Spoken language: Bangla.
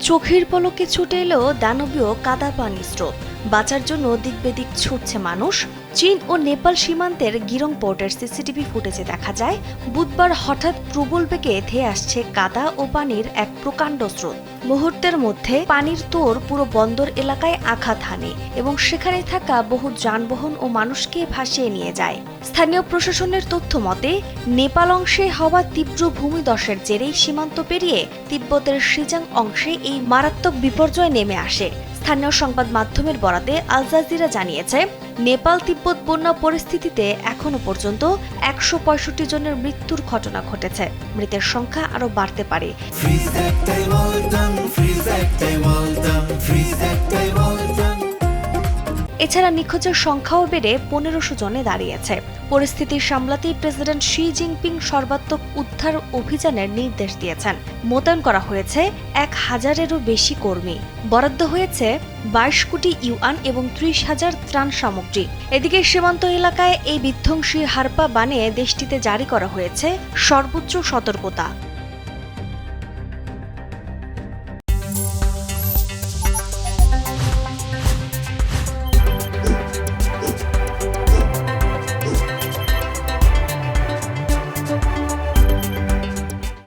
চোখের পলকে ছুটে এলো দানবীয় কাদা পানির স্রোত। বাঁচার জন্য দিকবেদিক ছুটছে মানুষ। চীন ও নেপাল সীমান্তের গিরং পোর্টের সিসিটিভি ফুটেজে দেখা যায় বুধবার হঠাৎ প্রবল বেগে ধেয়ে আসছে কাদা ও পানির এক প্রকাণ্ড স্রোত। মুহূর্তের মধ্যে পানির তোর পুরো বন্দর এলাকায় আঘাত হানে এবং সেখানে থাকা বহু যানবাহন ও মানুষকে ভাসিয়ে নিয়ে যায়। স্থানীয় প্রশাসনের তথ্য মতে নেপাল অংশে হওয়া তীব্র ভূমিধসের জেরেই সীমান্ত পেরিয়ে তিব্বতের সিজাং অংশে এই মারাত্মক বিপর্যয় নেমে আসে। স্থানীয় সংবাদ মাধ্যমের বরাতে আল জাজিরা জানিয়েছে, নেপাল তিব্বত বন্যা পরিস্থিতিতে এখনো পর্যন্ত ১৬৫ জনের মৃত্যুর ঘটনা ঘটেছে। মৃতের সংখ্যা আরও বাড়তে পারে। এছাড়া নিখোঁজের সংখ্যাও বেড়ে ১৫০০ জনে দাঁড়িয়েছে। পরিস্থিতি সামলাতেই প্রেসিডেন্ট শি জিনপিং সর্বাত্মক উদ্ধার অভিযানের নির্দেশ দিয়েছেন। মোতায়েন করা হয়েছে ১,০০০-এরও বেশি কর্মী। বরাদ্দ হয়েছে ২২ কোটি ইউয়ান এবং ৩০,০০০ ত্রাণ সামগ্রী। এদিকে সীমান্ত এলাকায় এই বিধ্বংসী হারপা বানিয়ে দেশটিতে জারি করা হয়েছে সর্বোচ্চ সতর্কতা।